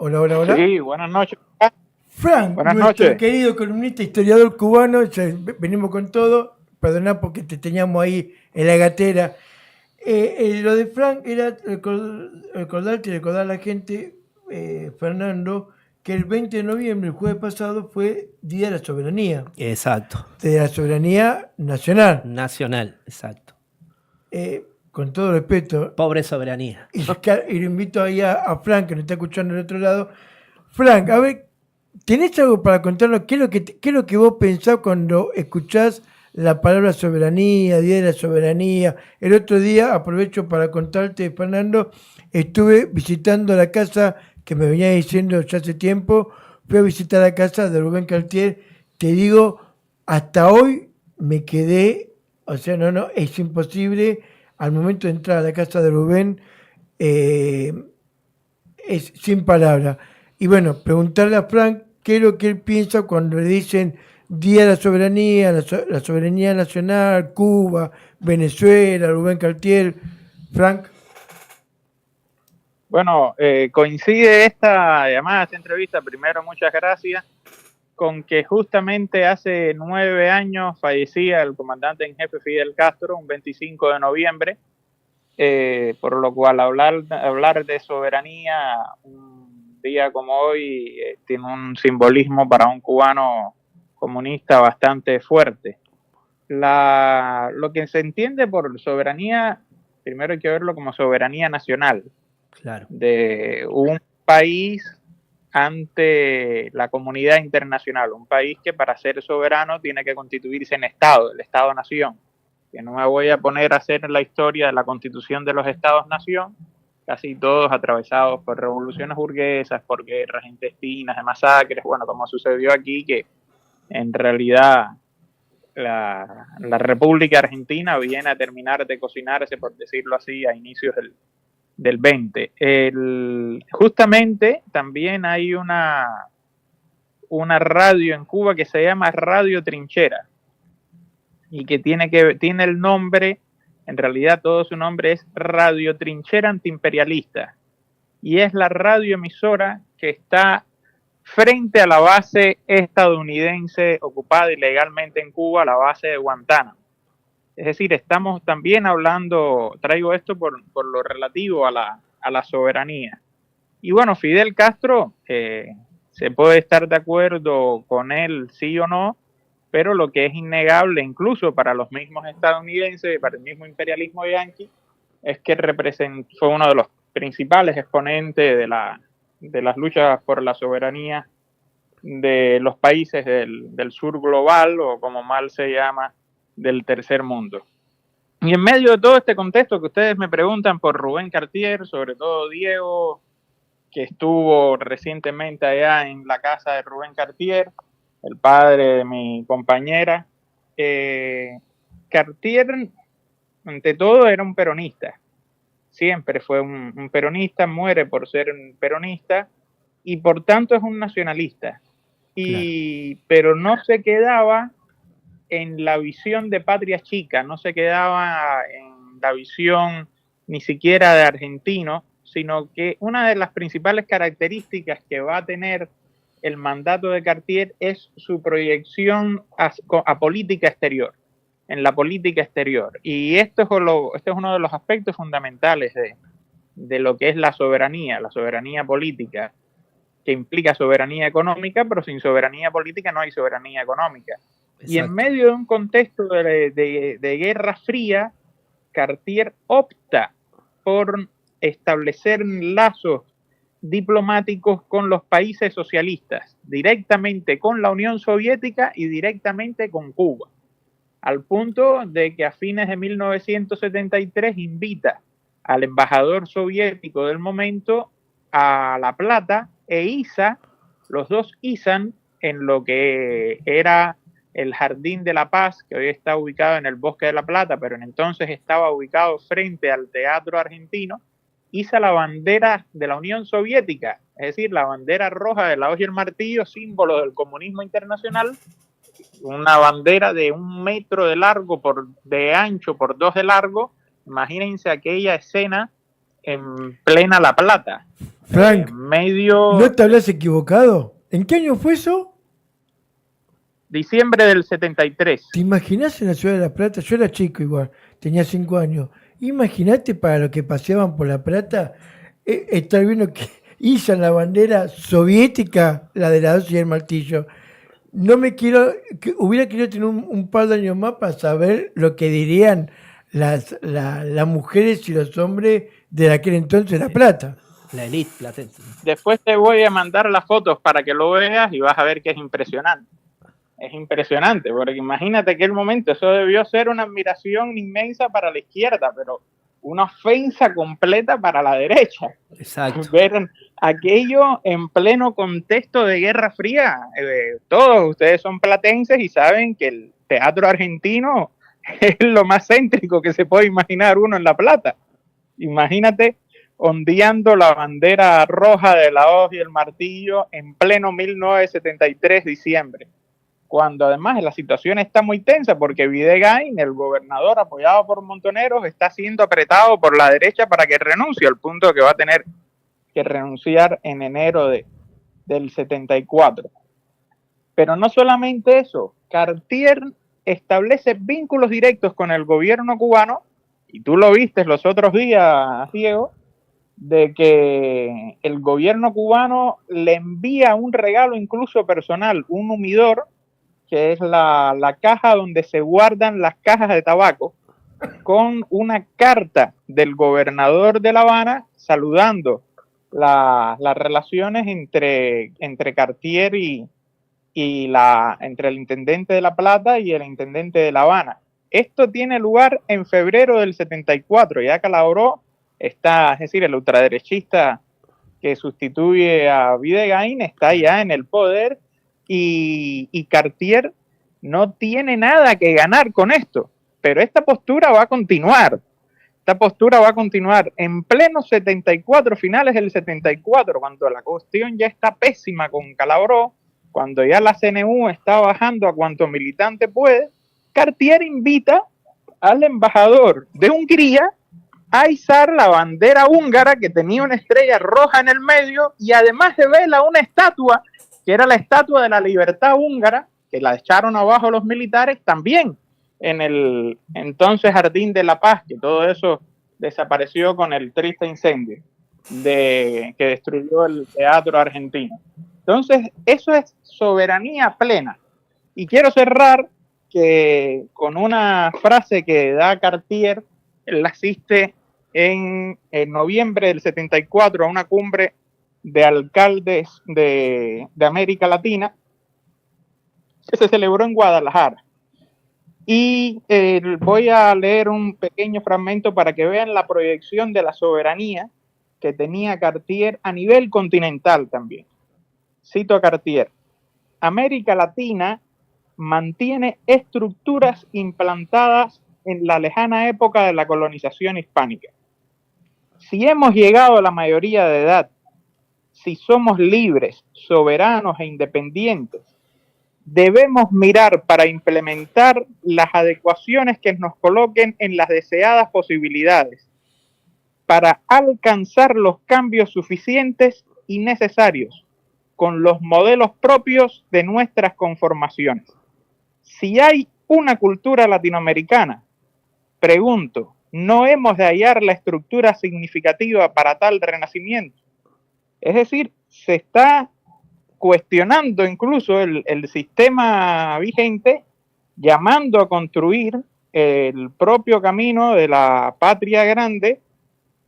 Hola, hola, hola. Sí, buenas noches. Frank, Buenas nuestro noches. querido columnista historiador cubano, ya venimos con todo. Perdoná porque te teníamos ahí en la gatera. Lo de Frank era recordarte y recordar a la gente, Fernando, que el 20 de noviembre, el jueves pasado, fue Día de Exacto. la soberanía nacional. Nacional, exacto. Con todo respeto, Pobre soberanía. y lo invito ahí a Frank, que nos está escuchando del otro lado. Frank, a ver, ¿tenés algo para contarnos? ¿Qué es lo que vos pensás cuando escuchás la palabra soberanía, Día de la Soberanía? El otro día, aprovecho para contarte, Fernando, estuve visitando la casa que me venía diciendo ya hace tiempo, fui a visitar la casa de Rubén Cartier, te digo, hasta hoy me quedé, o sea, no, es imposible, al momento de entrar a la casa de Rubén, eh, es sin palabras. Y bueno, preguntarle a Frank qué es lo que él piensa cuando le dicen Día de la Soberanía, la soberanía nacional, Cuba, Venezuela, Rubén Cartier. Frank. Bueno, coincide esta llamada, esta entrevista, primero muchas gracias, con que justamente hace 9 años fallecía el comandante en jefe Fidel Castro, un 25 de noviembre, por lo cual hablar de soberanía un día como hoy tiene un simbolismo para un cubano comunista bastante fuerte. Lo que se entiende por soberanía, primero hay que verlo como soberanía nacional, Claro. de un país ante la comunidad internacional, un país que para ser soberano tiene que constituirse en Estado, el Estado-Nación, que no me voy a poner a hacer la historia de la constitución de los Estados-Nación, casi todos atravesados por revoluciones burguesas, por guerras intestinas, de masacres, bueno, como sucedió aquí, que en realidad la República Argentina viene a terminar de cocinarse, por decirlo así, a inicios del 20. Justamente también hay una radio en Cuba que se llama Radio Trinchera y que tiene el nombre, en realidad todo su nombre es Radio Trinchera Antiimperialista, y es la radioemisora que está frente a la base estadounidense ocupada ilegalmente en Cuba, la base de Guantánamo. Es decir, estamos también hablando, traigo esto por lo relativo a la soberanía. Y bueno, Fidel Castro, se puede estar de acuerdo con él, sí o no, pero lo que es innegable, incluso para los mismos estadounidenses, para el mismo imperialismo yanqui, es que fue uno de los principales exponentes de las luchas por la soberanía de los países del sur global, o como mal se llama, del tercer mundo. Y en medio de todo este contexto que ustedes me preguntan por Rubén Cartier, sobre todo Diego, que estuvo recientemente allá en la casa de Rubén Cartier, el padre de mi compañera, Cartier, ante todo, era un peronista. Siempre fue un peronista, muere por ser un peronista y por tanto es un nacionalista. Claro. Pero no se quedaba en la visión de patria chica, no se quedaba en la visión ni siquiera de argentino, sino que una de las principales características que va a tener el mandato de Cartier es su proyección a política exterior, en la política exterior. Y esto es uno de los aspectos fundamentales de lo que es la soberanía política, que implica soberanía económica, pero sin soberanía política no hay soberanía económica. Exacto. Y en medio de un contexto de Guerra Fría, Cartier opta por establecer lazos diplomáticos con los países socialistas, directamente con la Unión Soviética y directamente con Cuba, al punto de que a fines de 1973 invita al embajador soviético del momento a La Plata e iza, los dos izan en lo que era el Jardín de la Paz, que hoy está ubicado en el Bosque de La Plata, pero en entonces estaba ubicado frente al Teatro Argentino, iza la bandera de la Unión Soviética, es decir, la bandera roja de la hoz y el martillo, símbolo del comunismo internacional, una bandera de 1 metro de largo, de ancho por 2 de largo. Imagínense aquella escena en plena La Plata. Frank, Medio ¿no te habrás equivocado? ¿En qué año fue eso? diciembre del 73. ¿Te imaginás en la ciudad de La Plata? Yo era chico igual, tenía 5 años. Imagínate para los que paseaban por La Plata, estar viendo que izan la bandera soviética, la de la 2 y el martillo. No me quiero, hubiera querido tener un par de años más para saber lo que dirían las mujeres y los hombres de aquel entonces de La Plata. La elite platense. Después te voy a mandar las fotos para que lo veas y vas a ver que es impresionante. Es impresionante, porque imagínate que el momento, eso debió ser una admiración inmensa para la izquierda, pero una ofensa completa para la derecha. Exacto. Ver aquello en pleno contexto de Guerra Fría. Todos ustedes son platenses y saben que el teatro argentino es lo más céntrico que se puede imaginar uno en La Plata. Imagínate ondeando la bandera roja de la hoz y el martillo en pleno 1973 diciembre, cuando además la situación está muy tensa porque Videgain, el gobernador apoyado por Montoneros, está siendo apretado por la derecha para que renuncie, al punto que va a tener que renunciar en enero del 74. Pero no solamente eso, Cartier establece vínculos directos con el gobierno cubano, y tú lo viste los otros días, Diego, de que el gobierno cubano le envía un regalo incluso personal, un humidor, que es la caja donde se guardan las cajas de tabaco, con una carta del gobernador de La Habana saludando las relaciones entre Cartier entre el intendente de La Plata y el intendente de La Habana. Esto tiene lugar en febrero del 74, ya Calabró está, es decir, el ultraderechista que sustituye a Videgain está ya en el poder, y Cartier no tiene nada que ganar con esto, pero esta postura va a continuar. Esta postura va a continuar en pleno 74, finales del 74, cuando la cuestión ya está pésima con Calabró, cuando ya la CNU está bajando a cuanto militante puede. Cartier invita al embajador de Hungría a izar la bandera húngara, que tenía una estrella roja en el medio, y además revela una estatua, que era la estatua de la libertad húngara, que la echaron abajo los militares también en el entonces Jardín de la Paz, que todo eso desapareció con el triste incendio que destruyó el teatro argentino. Entonces, eso es soberanía plena. Y quiero cerrar con una frase que da Cartier. Él asiste en noviembre del 74 a una cumbre de alcaldes de América Latina que se celebró en Guadalajara. Y voy a leer un pequeño fragmento para que vean la proyección de la soberanía que tenía Cartier a nivel continental también. Cito a Cartier: América Latina mantiene estructuras implantadas en la lejana época de la colonización hispánica. Si hemos llegado a la mayoría de edad, si somos libres, soberanos e independientes, debemos mirar para implementar las adecuaciones que nos coloquen en las deseadas posibilidades, para alcanzar los cambios suficientes y necesarios con los modelos propios de nuestras conformaciones. Si hay una cultura latinoamericana, pregunto, ¿no hemos de hallar la estructura significativa para tal renacimiento? Es decir, se está cuestionando incluso el sistema vigente, llamando a construir el propio camino de la patria grande,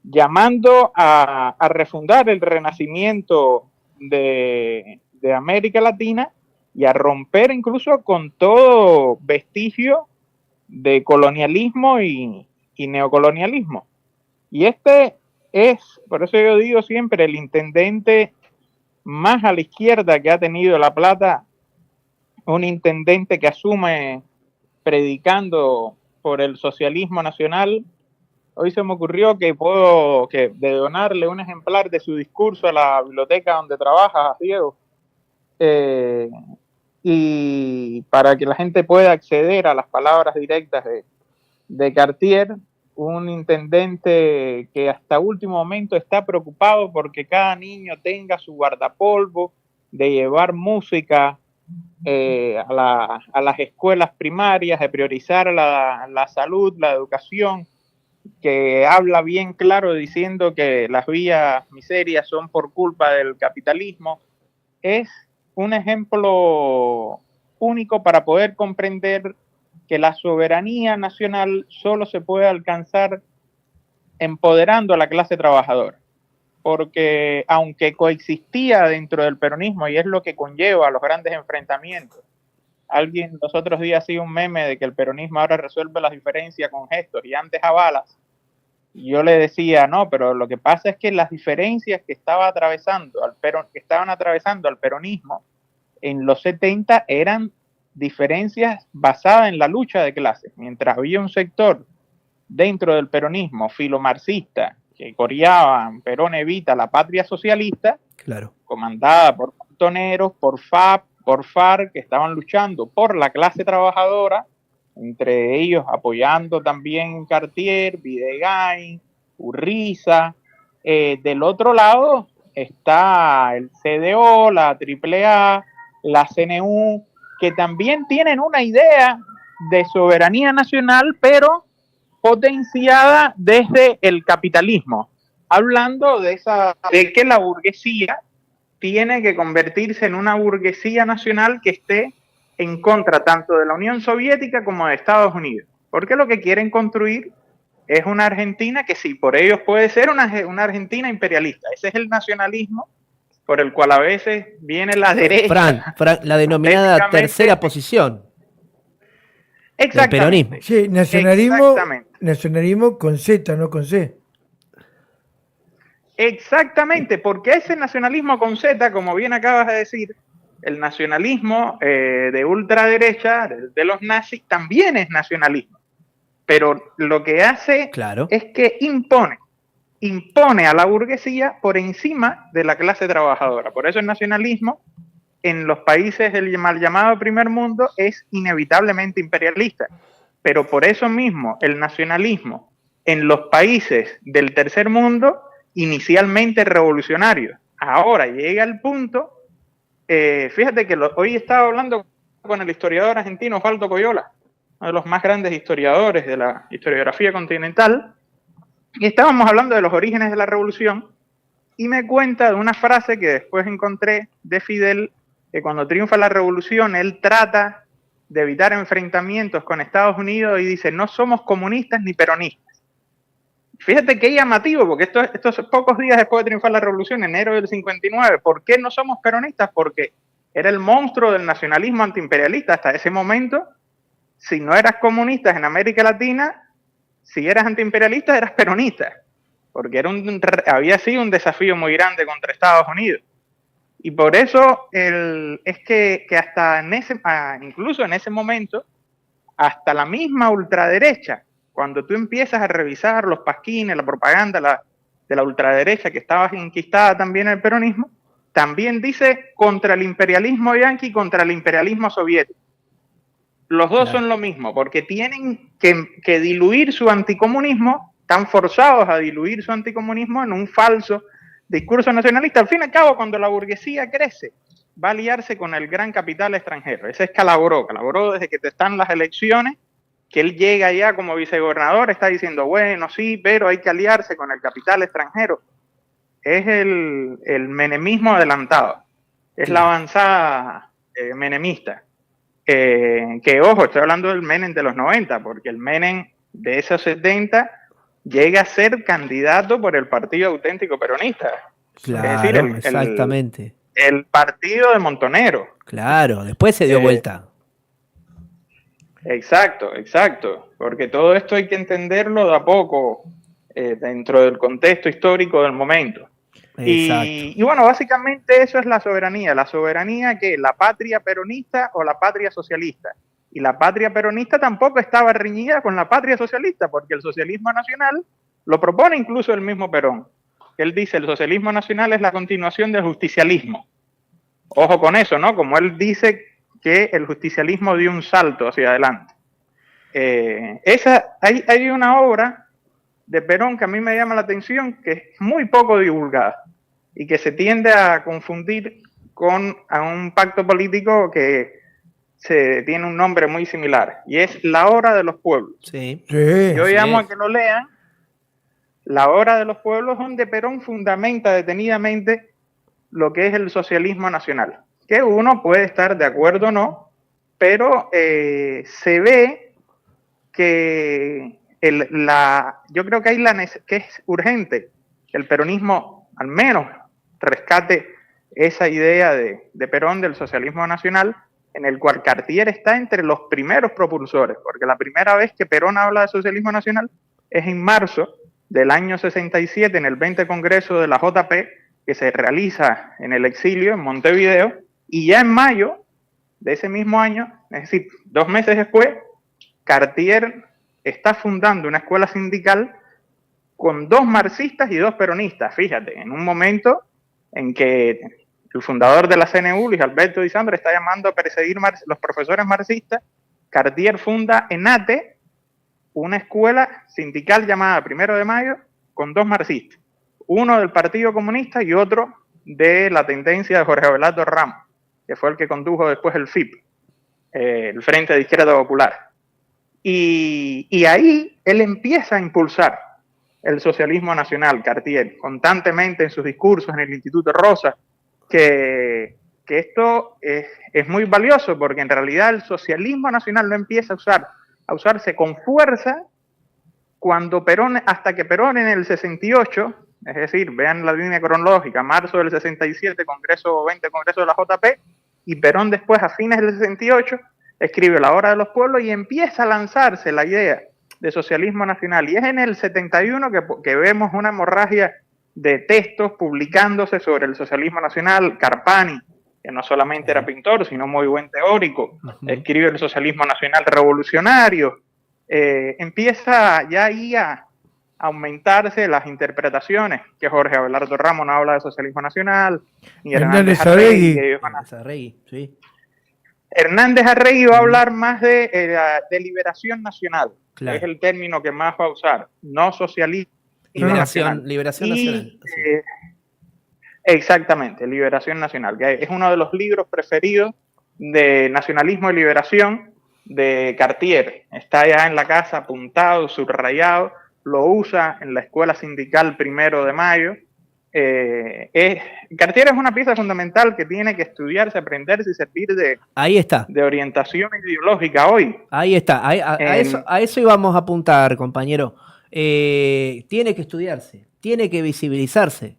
llamando a refundar el renacimiento de América Latina y a romper incluso con todo vestigio de colonialismo y neocolonialismo. Y este es, por eso yo digo siempre, el intendente más a la izquierda que ha tenido La Plata, un intendente que asume predicando por el socialismo nacional. Hoy se me ocurrió que de donarle un ejemplar de su discurso a la biblioteca donde trabaja, Diego, y para que la gente pueda acceder a las palabras directas de Cartier, un intendente que hasta último momento está preocupado porque cada niño tenga su guardapolvo, de llevar música a las escuelas primarias, de priorizar la salud, la educación, que habla bien claro diciendo que las vías miserias son por culpa del capitalismo, es un ejemplo único para poder comprender que la soberanía nacional solo se puede alcanzar empoderando a la clase trabajadora. Porque aunque coexistía dentro del peronismo, y es lo que conlleva los grandes enfrentamientos, alguien los otros días hacía un meme de que el peronismo ahora resuelve las diferencias con gestos y antes a balas. Y yo le decía, no, pero lo que pasa es que las diferencias que estaban atravesando al peronismo en los 70 eran diferencias basadas en la lucha de clases, mientras había un sector dentro del peronismo filomarxista que coreaban Perón evita la patria socialista, Claro. comandada por montoneros, por FARC, que estaban luchando por la clase trabajadora, entre ellos apoyando también Cartier, Videgain, Urriza. Del otro lado está el CDO, la AAA, la CNU, que también tienen una idea de soberanía nacional, pero potenciada desde el capitalismo, hablando de que la burguesía tiene que convertirse en una burguesía nacional que esté en contra tanto de la Unión Soviética como de Estados Unidos, porque lo que quieren construir es una Argentina que sí, por ellos puede ser una Argentina imperialista. Ese es el nacionalismo por el cual a veces viene la derecha. Fran, la denominada tercera posición del peronismo. Sí, nacionalismo con Z, no con C. Exactamente, porque ese nacionalismo con Z, como bien acabas de decir, el nacionalismo de ultraderecha, de los nazis, también es nacionalismo. Pero lo que hace es que impone a la burguesía por encima de la clase trabajadora. Por eso el nacionalismo en los países del mal llamado primer mundo es inevitablemente imperialista. Pero por eso mismo el nacionalismo en los países del tercer mundo inicialmente revolucionario. Ahora llega el punto, fíjate que hoy estaba hablando con el historiador argentino Osvaldo Coyola, uno de los más grandes historiadores de la historiografía continental, y estábamos hablando de los orígenes de la revolución, y me cuenta de una frase que después encontré de Fidel, que cuando triunfa la revolución, él trata de evitar enfrentamientos con Estados Unidos y dice, no somos comunistas ni peronistas. Fíjate qué llamativo, porque estos pocos días después de triunfar la revolución, enero del 59, ¿por qué no somos peronistas? Porque era el monstruo del nacionalismo antiimperialista hasta ese momento. Si no eras comunista en América Latina, si eras antiimperialista, eras peronista, porque había sido un desafío muy grande contra Estados Unidos. Y por eso es que hasta incluso en ese momento, hasta la misma ultraderecha, cuando tú empiezas a revisar los pasquines, la propaganda de la ultraderecha que estaba enquistada también en el peronismo, también dice contra el imperialismo yanqui, contra el imperialismo soviético. Los dos son lo mismo, porque tienen que diluir su anticomunismo, están forzados a diluir su anticomunismo en un falso discurso nacionalista. Al fin y al cabo, cuando la burguesía crece, va a aliarse con el gran capital extranjero. Ese es Calaboró desde que están las elecciones, que él llega ya como vicegobernador, está diciendo, bueno, sí, pero hay que aliarse con el capital extranjero. Es el menemismo adelantado, es la avanzada menemista. Que ojo, estoy hablando del Menem de los 90, porque el Menem de esos 70 llega a ser candidato por el Partido Auténtico Peronista. Claro, es decir, exactamente. El partido de Montonero. Claro, después se dio vuelta. Exacto, porque todo esto hay que entenderlo de a poco dentro del contexto histórico del momento. Y bueno, básicamente eso es la soberanía que la patria peronista o la patria socialista. Y la patria peronista tampoco estaba reñida con la patria socialista, porque el socialismo nacional lo propone incluso el mismo Perón. Él dice, el socialismo nacional es la continuación del justicialismo. Ojo con eso, ¿no? Como él dice que el justicialismo dio un salto hacia adelante. Hay una obra de Perón que a mí me llama la atención, que es muy poco divulgada y que se tiende a confundir con un pacto político que tiene un nombre muy similar, y es La Hora de los Pueblos. Sí. Yo llamo a que lo lean. La Hora de los Pueblos, donde Perón fundamenta detenidamente lo que es el socialismo nacional, que uno puede estar de acuerdo o no, pero se ve que yo creo que que es urgente que el peronismo al menos rescate esa idea de Perón del socialismo nacional, en el cual Cartier está entre los primeros propulsores, porque la primera vez que Perón habla de socialismo nacional es en marzo del año 67, en el 20 Congreso de la JP, que se realiza en el exilio, en Montevideo, y ya en mayo de ese mismo año, es decir, 2 meses después, Cartier está fundando una escuela sindical con 2 marxistas y 2 peronistas. Fíjate, en un momento en que el fundador de la CNU, Luis Alberto Di Sambra, está llamando a perseguir los profesores marxistas, Cartier funda en ATE una escuela sindical llamada 1 de Mayo con 2 marxistas, uno del Partido Comunista y otro de la tendencia de Jorge Abelardo Ramos, que fue el que condujo después el FIP, el Frente de Izquierda Popular. Y ahí él empieza a impulsar el socialismo nacional, Cartier, constantemente en sus discursos en el Instituto Rosa, que esto es muy valioso, porque en realidad el socialismo nacional no empieza a usarse con fuerza hasta que Perón en el 68, es decir, vean la línea cronológica, marzo del 67, Congreso 20, Congreso de la JP, y Perón después, a fines del 68, escribe La Hora de los Pueblos y empieza a lanzarse la idea de socialismo nacional. Y es en el 71 que vemos una hemorragia de textos publicándose sobre el socialismo nacional. Carpani, que no solamente era pintor, sino muy buen teórico, escribe el socialismo nacional revolucionario. Empieza ya ahí a aumentarse las interpretaciones, que Jorge Abelardo Ramos no habla de socialismo nacional, ni Hernández Arregui, sí. Hernández Arregui va a hablar más de liberación nacional, claro, que es el término que más va a usar, no socialismo. Liberación nacional. Sí. Exactamente, Liberación Nacional, que es uno de los libros preferidos de nacionalismo y liberación de Cartier. Está ya en la casa apuntado, subrayado, lo usa en la escuela sindical 1 de Mayo. Cartier es una pieza fundamental que tiene que estudiarse, aprenderse y servir ahí está, de orientación ideológica hoy. Ahí está, a eso íbamos a apuntar, compañero. Tiene que estudiarse, tiene que visibilizarse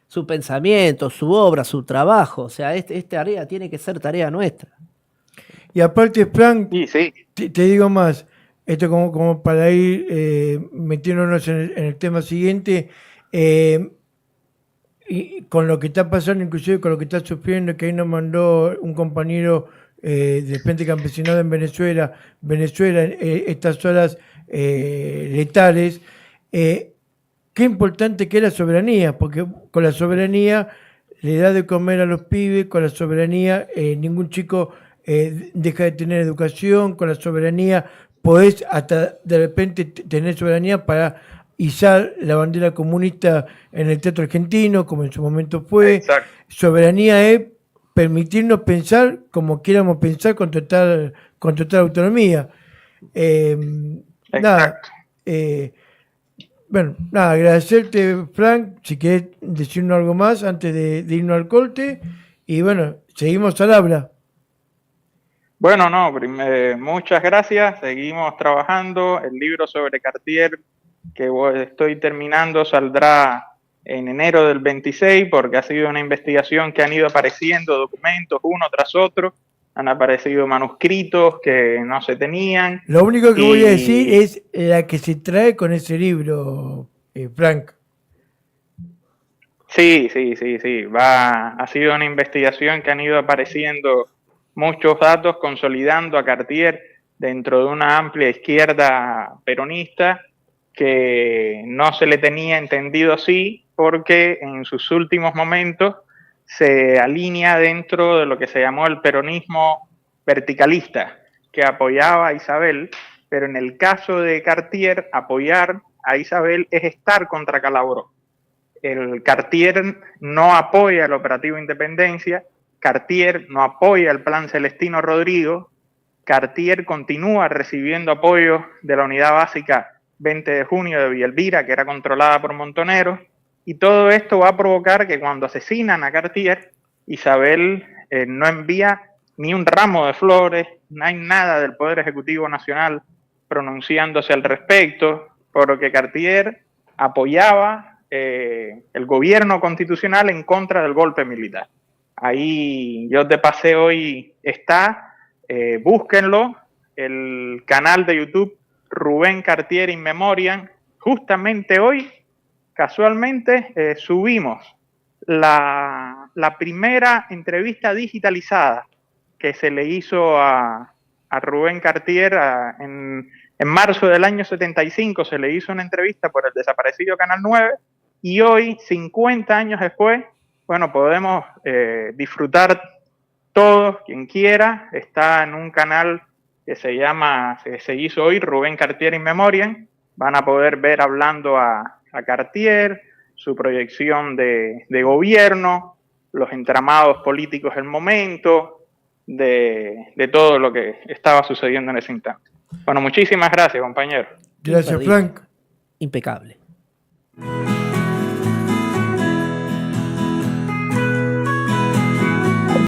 su pensamiento, su obra, su trabajo. O sea, esta tarea tiene que ser tarea nuestra. Y aparte, Frank, sí. Te digo más, esto como para ir metiéndonos en el tema siguiente, y con lo que está pasando, inclusive con lo que está sufriendo, que ahí nos mandó un compañero del Frente Campesinado en Venezuela, estas horas letales, qué importante que es la soberanía, porque con la soberanía le da de comer a los pibes, con la soberanía ningún chico deja de tener educación, con la soberanía podés hasta de repente tener soberanía para izar la bandera comunista en el Teatro Argentino, como en su momento fue. Exacto. Soberanía es permitirnos pensar como quieramos pensar con total autonomía. Nada, agradecerte, Frank, si querés decirnos algo más antes de irnos al corte, y bueno, seguimos al habla. Bueno, muchas gracias, seguimos trabajando. El libro sobre Cartier que estoy terminando saldrá en enero del 26, porque ha sido una investigación que han ido apareciendo documentos uno tras otro, han aparecido manuscritos que no se tenían. Lo único que voy a decir es la que se trae con ese libro, Frank. Sí. Ha sido una investigación que han ido apareciendo muchos datos, consolidando a Cartier dentro de una amplia izquierda peronista que no se le tenía entendido así, porque en sus últimos momentos se alinea dentro de lo que se llamó el peronismo verticalista, que apoyaba a Isabel, pero en el caso de Cartier, apoyar a Isabel es estar contra Calabró. El Cartier no apoya el operativo Independencia, Cartier no apoya el plan Celestino Rodrigo, Cartier continúa recibiendo apoyo de la unidad básica 20 de junio de Villa Elvira, que era controlada por Montoneros, y todo esto va a provocar que cuando asesinan a Cartier, Isabel no envía ni un ramo de flores, no hay nada del Poder Ejecutivo Nacional pronunciándose al respecto, porque Cartier apoyaba el gobierno constitucional en contra del golpe militar. Ahí yo te pasé hoy, está, búsquenlo, el canal de YouTube Rubén Cartier In Memoriam. Justamente hoy, casualmente, subimos la primera entrevista digitalizada que se le hizo a Rubén Cartier en marzo del año 75. Se le hizo una entrevista por el desaparecido Canal 9, y hoy, 50 años después, bueno, podemos disfrutar todos, quien quiera. Está en un canal que se hizo hoy, Rubén Cartier In Memoriam. Van a poder ver hablando a Cartier, su proyección de gobierno, los entramados políticos del momento, de todo lo que estaba sucediendo en ese instante. Bueno, muchísimas gracias, compañero. Gracias, Frank. Impecable.